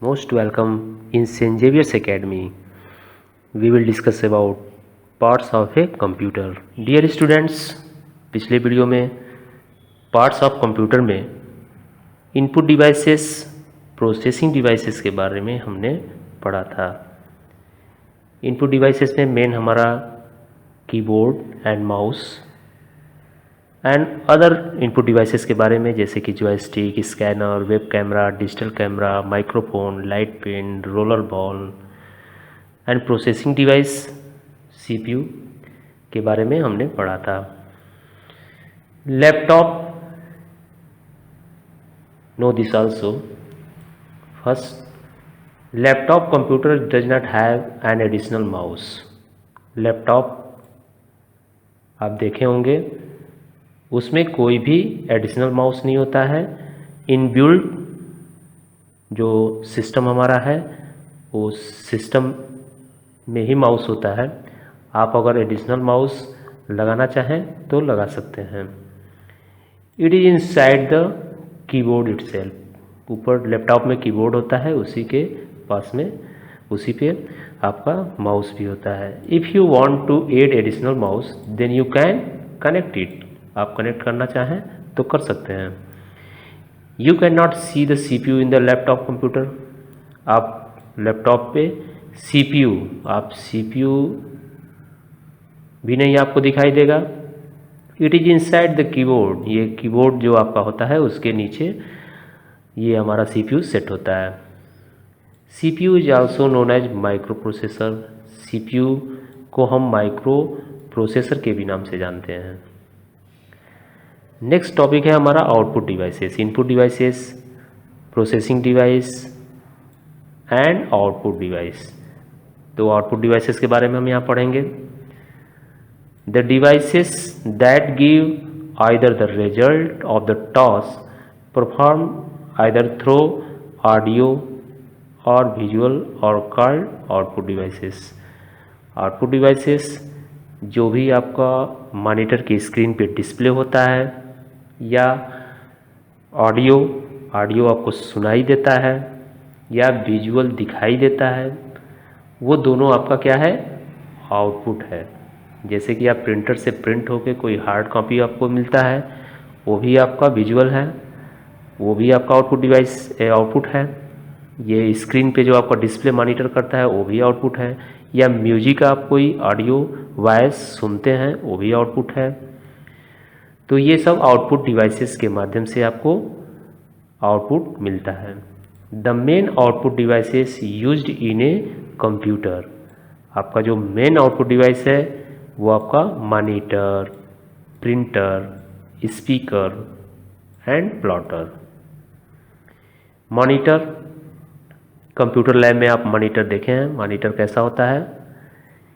Most welcome in St. Xavier's Academy. We will discuss about parts of a computer. Dear students, पिछले video में parts of computer में input devices, processing devices के बारे में हमने पढ़ा था। इनपुट डिवाइसेस में मेन हमारा keyboard and mouse and other input devices के बारे में, जैसे कि joystick, scanner, web camera, digital camera, microphone, light pen, roller ball and processing device CPU के बारे में हमने पढ़ा था। Laptop, know this also. First, laptop computer does not have an additional mouse. Laptop आप देखे होंगे, उसमें कोई भी एडिशनल माउस नहीं होता है। इनबिल्ट जो सिस्टम हमारा है वो सिस्टम में ही माउस होता है। आप अगर एडिशनल माउस लगाना चाहें तो लगा सकते हैं। It is inside the keyboard itself. ऊपर लैपटॉप में कीबोर्ड होता है, उसी के पास में उसी पे आपका माउस भी होता है। If you want to add additional mouse then you can connect it. आप कनेक्ट करना चाहें तो कर सकते हैं। You can not see the CPU in the laptop computer. आप लैपटॉप पे CPU, आप CPU भी नहीं आपको दिखाई देगा। It is inside the keyboard. ये कीबोर्ड जो आपका होता है उसके नीचे ये हमारा CPU सेट होता है। CPU is also known as microprocessor. CPU को हम माइक्रो प्रोसेसर के भी नाम से जानते हैं। नेक्स्ट टॉपिक है हमारा output devices. Input devices, processing device and output device. तो आउटपुट डिवाइसेस के बारे में हम यहाँ पढ़ेंगे। The devices that give either the result of the task perform either through audio और विजुअल और called output devices. Output devices जो भी आपका मॉनिटर की स्क्रीन पे डिस्प्ले होता है, या ऑडियो आपको सुनाई देता है, या विजुअल दिखाई देता है, वो दोनों आपका क्या है, आउटपुट है। जैसे कि आप प्रिंटर से प्रिंट होके कोई हार्ड कॉपी आपको मिलता है, वो भी आपका विजुअल है, वो भी आपका आउटपुट डिवाइस आउटपुट है। ये स्क्रीन पे जो आपका डिस्प्ले मॉनिटर करता है वो भी आउटपुट है। या म्यूजिक आप कोई ऑडियो वॉइस सुनते हैं, वो भी आउटपुट है। तो ये सब आउटपुट डिवाइसेस के माध्यम से आपको आउटपुट मिलता है। The main output devices used in a computer. आपका जो मेन आउटपुट डिवाइस है वो आपका monitor, printer, speaker and plotter. Monitor, computer lab में आप मॉनिटर देखे हैं, मॉनिटर कैसा होता है।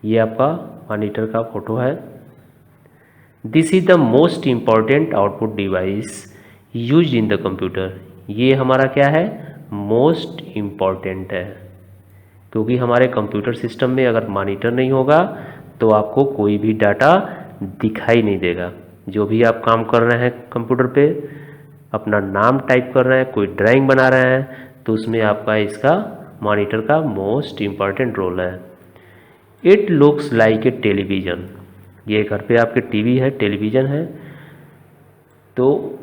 ये आपका मॉनिटर का फोटो है। This is the most important output device use in the computer. ये हमारा क्या है, मोस्ट इम्पॉर्टेंट है, क्योंकि हमारे कंप्यूटर सिस्टम में अगर मॉनिटर नहीं होगा तो आपको कोई भी डाटा दिखाई नहीं देगा। जो भी आप काम कर रहे हैं कंप्यूटर पे, अपना नाम टाइप कर रहे हैं, कोई ड्राइंग बना रहे हैं, तो उसमें आपका इसका मॉनिटर का मोस्ट इम्पॉर्टेंट रोल है। It looks like a television. ये घर पे आपके टीवी है, टेलीविज़न है, तो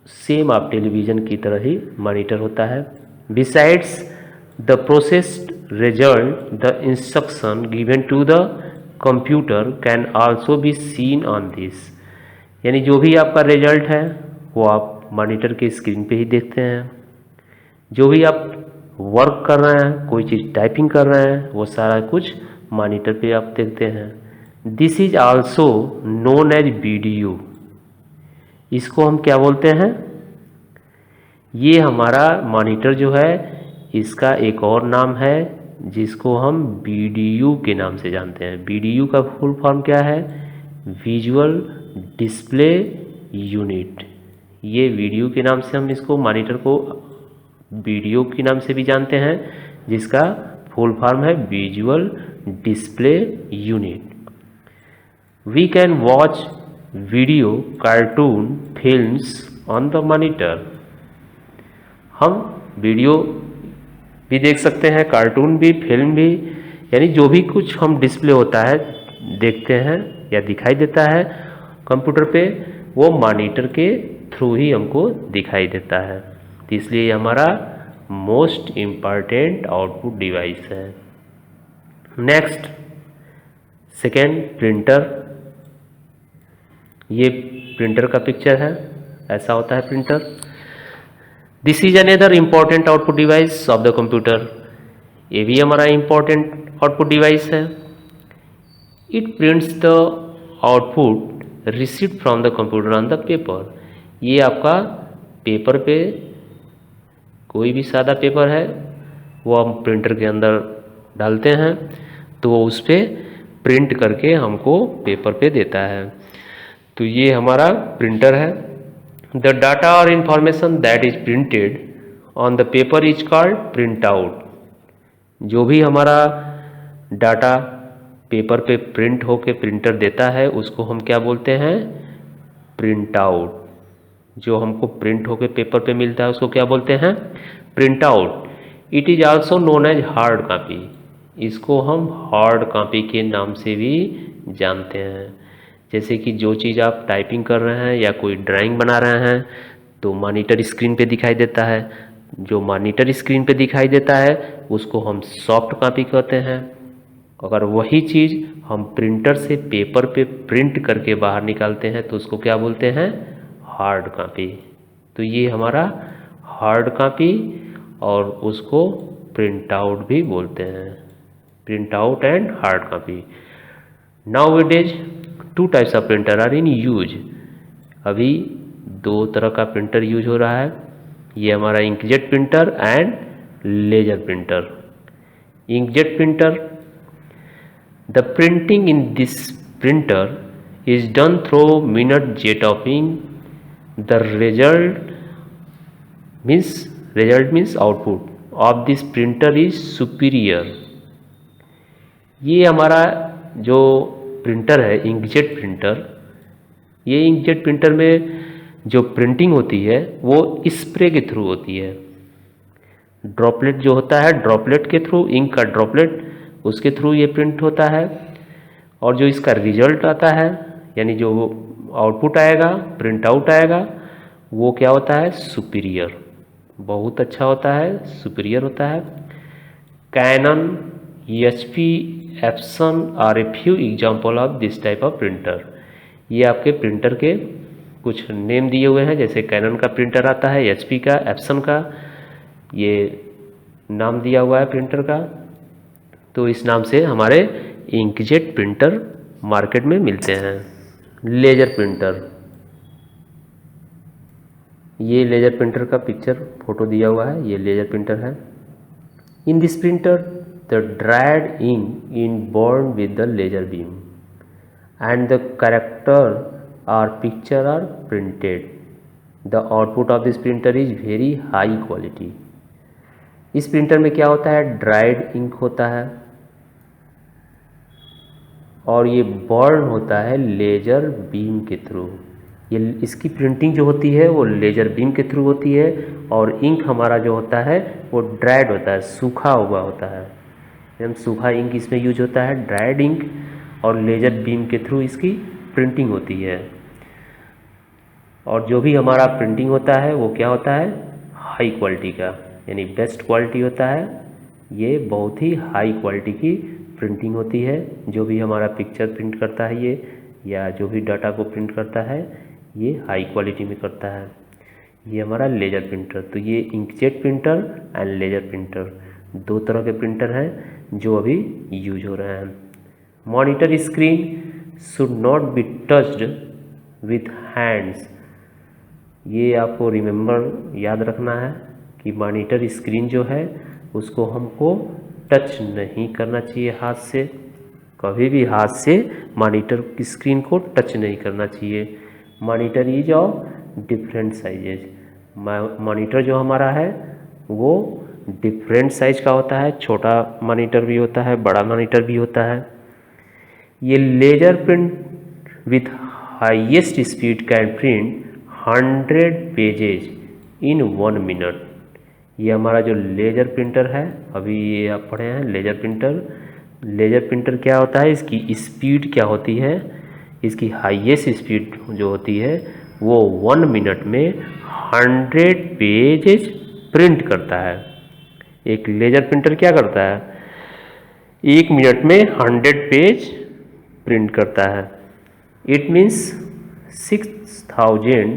सेम आप टेलीविज़न की तरह ही मॉनिटर होता है। Besides the processed result the instruction given to the computer can also be seen on this. यानी जो भी आपका रिजल्ट है वो आप मॉनिटर के स्क्रीन पे ही देखते हैं। जो भी आप वर्क कर रहे हैं, कोई चीज़ टाइपिंग कर रहे हैं, वो सारा कुछ मॉनिटर पे आप देखते हैं। This is also known as video. इसको हम क्या बोलते हैं, ये हमारा मॉनिटर जो है इसका एक और नाम है जिसको हम VDU के नाम से जानते हैं। VDU का फुल फॉर्म क्या है, विजुअल डिस्प्ले यूनिट। ये वीडियो के नाम से हम इसको, मॉनिटर को वीडियो के नाम से भी जानते हैं, जिसका फुल फॉर्म है visual display unit. We can watch video, cartoon, films on the monitor. हम वीडियो भी देख सकते हैं, कार्टून भी, फिल्म भी, यानी जो भी कुछ हम डिस्प्ले होता है देखते हैं या दिखाई देता है कंप्यूटर पे, वो मॉनिटर के थ्रू ही हमको दिखाई देता है। तो इसलिए हमारा मोस्ट इम्पॉर्टेंट आउटपुट डिवाइस है। Next, second, printer. ये प्रिंटर का पिक्चर है, ऐसा होता है printer. This is another important output device of the computer. ये भी हमारा इम्पॉर्टेंट आउटपुट डिवाइस है। It prints the output received from the computer on the paper. ये आपका पेपर पे, कोई भी सादा पेपर है वो हम प्रिंटर के अंदर डालते हैं तो वो उस पर प्रिंट करके हमको पेपर पे देता है। तो ये हमारा प्रिंटर है। द डाटा और information that is printed on the paper is called print out. जो भी हमारा डाटा पेपर पे प्रिंट होके प्रिंटर देता है उसको हम क्या बोलते हैं? Print out. जो हमको प्रिंट होके पेपर पे मिलता है उसको क्या बोलते हैं? Print out. It is also known as hard copy. इसको हम हार्ड कॉपी के नाम से भी जानते हैं। जैसे कि जो चीज़ आप टाइपिंग कर रहे हैं या कोई ड्राइंग बना रहे हैं तो मॉनिटर स्क्रीन पे दिखाई देता है। जो मॉनिटर स्क्रीन पे दिखाई देता है उसको हम सॉफ्ट कॉपी कहते हैं। अगर वही चीज़ हम प्रिंटर से पेपर पे प्रिंट करके बाहर निकालते हैं तो उसको क्या बोलते हैं? Hard copy. तो ये हमारा हार्ड कॉपी और उसको प्रिंट आउट भी बोलते हैं। Print out and hard copy. Nowadays two types of printer are in use. अभी दो तरह का प्रिंटर यूज हो रहा है। ये हमारा inkjet printer and laser printer. Inkjet printer, the printing in this printer is done through minute jet of ink. The result means output of this printer is superior. ये हमारा जो प्रिंटर है inkjet printer, ये inkjet printer में जो printing होती है वो स्प्रे के थ्रू होती है। ड्रॉपलेट जो होता है, ड्रॉपलेट के थ्रू, इंक का ड्रॉपलेट, उसके थ्रू ये प्रिंट होता है। और जो इसका रिजल्ट आता है यानी जो आउटपुट आएगा, प्रिंट आउट आएगा, वो क्या होता है? सुपीरियर। बहुत अच्छा होता है, सुपीरियर होता है। Canon, HP, Epson are a few example of this type of printer. ये आपके प्रिंटर के कुछ नेम दिए हुए हैं। जैसे कैनन का प्रिंटर आता है, HP का, एप्सन का, ये नाम दिया हुआ है प्रिंटर का। तो इस नाम से हमारे इंकजेट प्रिंटर मार्केट में मिलते हैं। लेजर प्रिंटर, ये लेजर प्रिंटर का पिक्चर फोटो दिया हुआ है, ये लेजर प्रिंटर है। In this printer the dried ink in born with the laser beam and the character are picture are printed. The output of this printer is very high quality. इस printer में क्या होता है? Dried ink होता है और ये burn होता है लेजर बीम के थ्रू। ये इसकी प्रिंटिंग जो होती है वो लेजर बीम के थ्रू होती है और इंक हमारा जो होता है वो ड्राइड होता है, सूखा हुआ होता है। एकदम सूखा इंक इसमें यूज होता है, ड्राइड इंक, और लेजर बीम के थ्रू इसकी प्रिंटिंग होती है। और जो भी हमारा प्रिंटिंग होता है वो क्या होता है? हाई क्वालिटी का, यानी बेस्ट क्वालिटी होता है। ये बहुत ही हाई क्वालिटी की प्रिंटिंग होती है। जो भी हमारा पिक्चर प्रिंट करता है ये, या जो भी डाटा को प्रिंट करता है, ये हाई क्वालिटी में करता है। ये हमारा लेजर प्रिंटर। तो ये inkjet printer and laser printer दो तरह के प्रिंटर हैं जो अभी यूज हो रहे हैं। Monitor screen should not be touched with hands. ये आपको रिमेंबर याद रखना है कि मॉनिटर स्क्रीन जो है उसको हमको टच नहीं करना चाहिए हाथ से। कभी भी हाथ से मॉनिटर की स्क्रीन को टच नहीं करना चाहिए। Monitor is of different sizes. Monitor जो हमारा है वो डिफरेंट साइज का होता है। छोटा मॉनिटर भी होता है, बड़ा मॉनिटर भी होता है। ये laser print with highest speed can print 100 pages in 1 minute. ये हमारा जो लेज़र प्रिंटर है, अभी ये आप पढ़े हैं लेज़र प्रिंटर। लेज़र प्रिंटर क्या होता है, इसकी स्पीड क्या होती है, इसकी हाईएस्ट स्पीड जो होती है वो 1 मिनट में 100 पेजेज प्रिंट करता है। एक लेज़र प्रिंटर क्या करता है, 1 मिनट में 100 पेज प्रिंट करता है। It means 6000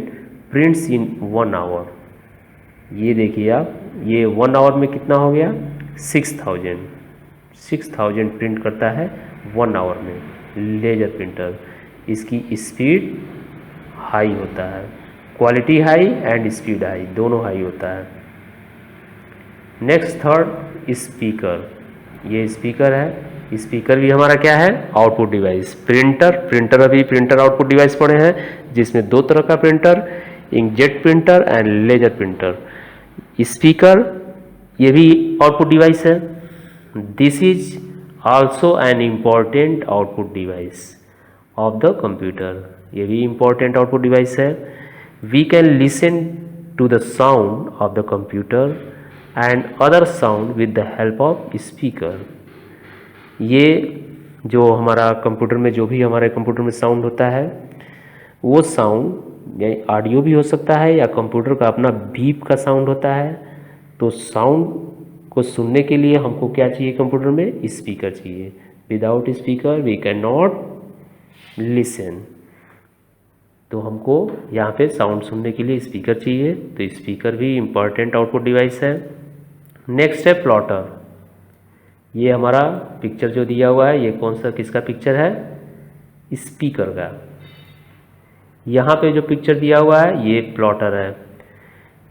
prints in 1 hour. ये देखिए आप, ये 1 आवर में कितना हो गया, 6000 प्रिंट करता है 1 आवर में लेज़र प्रिंटर। इसकी स्पीड हाई होता है, quality high and speed high, दोनों हाई होता है। Next third speaker. ये स्पीकर है, स्पीकर भी हमारा क्या है, आउटपुट डिवाइस। प्रिंटर अभी प्रिंटर आउटपुट डिवाइस पढ़े हैं, जिसमें 2 तरह का printer, inkjet printer and laser printer. Speaker ये भी आउटपुट डिवाइस है। This is also an important output device of the computer. ये भी इम्पॉर्टेंट आउटपुट डिवाइस है। We can listen to the sound of the computer and other sound with the help of speaker. ये जो हमारा computer में, जो भी हमारे कंप्यूटर में साउंड होता है, वो साउंड या ऑडियो भी हो सकता है या कंप्यूटर का अपना बीप का साउंड होता है। तो साउंड को सुनने के लिए हमको क्या चाहिए, कंप्यूटर में स्पीकर चाहिए। Without speaker we can not listen. तो हमको यहाँ पे साउंड सुनने के लिए स्पीकर चाहिए, तो स्पीकर भी इम्पॉर्टेंट आउटपुट डिवाइस है। नेक्स्ट है प्लॉटर। ये हमारा पिक्चर जो दिया हुआ है, ये कौन सा किसका पिक्चर है, स्पीकर का। यहाँ पे जो पिक्चर दिया हुआ है ये प्लॉटर है।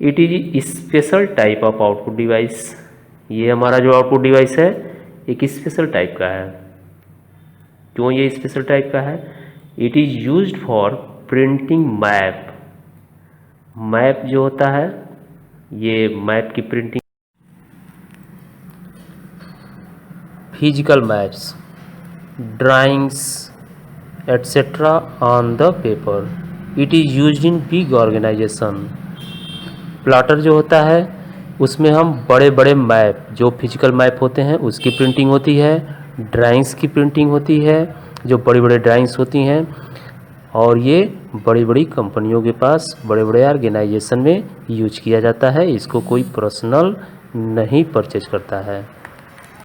It is special type of output device. ये हमारा जो आउटपुट डिवाइस है एक स्पेशल टाइप का है। क्यों ये स्पेशल टाइप का है, it is used for printing map. Map जो होता है, ये मैप की printing, physical maps, drawings etcetera on the paper. It is used in big organisation. Plotter जो होता है उसमें हम बड़े बड़े मैप, जो फिजिकल मैप होते हैं उसकी प्रिंटिंग होती है, ड्राइंग्स की प्रिंटिंग होती है, जो बड़ी बड़े ड्राइंग्स होती हैं, और ये बड़ी बड़ी कंपनियों के पास, बड़े बड़े ऑर्गेनाइजेशन में यूज किया जाता है। इसको कोई पर्सनल नहीं परचेज करता है।